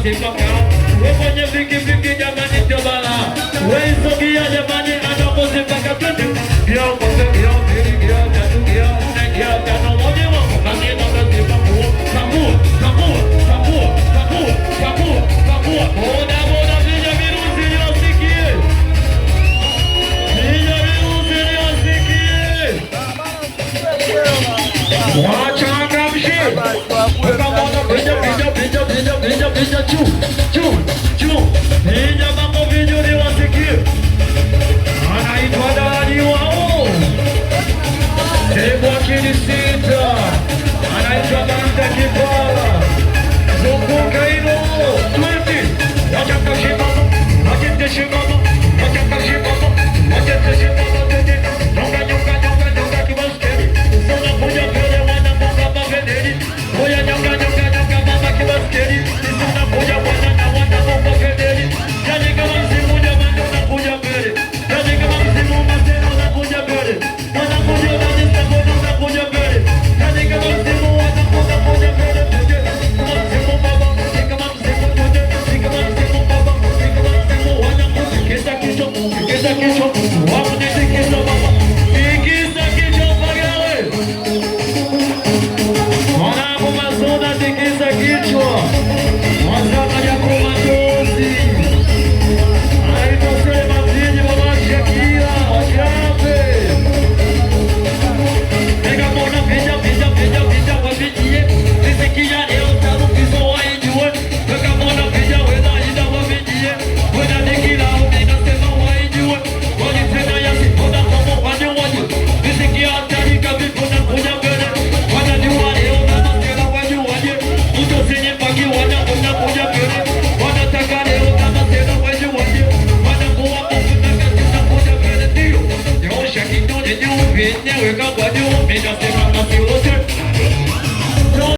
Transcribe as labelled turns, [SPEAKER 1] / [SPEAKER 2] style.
[SPEAKER 1] zipoka. Wewe viki viki jamani tobala. Wewe sogea jamani anapozipaka twende. Yo moja yo mbili yo tatu yo nne yo tano moja moja. Kangina kazipaku. Kamu kamu kamu kamu kamu kamu. Boda boda vija virusi yosikie. Vija virusi yosikie. Wachangamshi. Wakamona vija vija vija vija vija vija chu chu chu. Vija mambo vijuri wasikie. Anaitwa Dani wao. Tebwa Kinisita. Anaitwa Banta Kipala. Zunguka hilo. 20. Wachaka shimama. Wachete shimama. Wachaka shimama. Wachete shimama. Nyonga nyonga nyonga nyonga kibaskeli. Sona kuja pele wana munga mafedeli. Oya nyonga nyonga nyonga mama kibaskeli. Sona kuja wana na wana munga fedeli. Yani kama msimu jamani unakuja mbele. Yani kama msimu masema unakuja mbele. Wanakuja wanista mbona unakuja mbele. Yani kama msimu wanakuja mbele. Kama msimu baba, kama msimu tute, kama msimu baba, kama msimu wanakuja. Kisa kicho, kisa kicho, wakunisi kicho baba. Kisa kicho pagawe. Wanaku masona tikisa kichwa. Wasama ya kumandozi. Aitosema mjini baba Shakira. Wachape. Nega mona pija pija pija pija wapitie. Nisikia leo tabu kiso waijue. Nega mona pija wena ina wapitie. Wena nikila umina sema waijue. Wani tena yasi kona komo wani wani. Nisikia atarika vipuna kuja mbele. Wana niwa leo nana tena wani wani. Uto sinye pagi wana kuna kuja mbele. Wana taka leo nana tena wani wani. Wana kuwa kufuna kati na kuja mbele. Ndiyo. Nyosha kidole nyumbine weka kwa nyumbine. Sema kasi wote.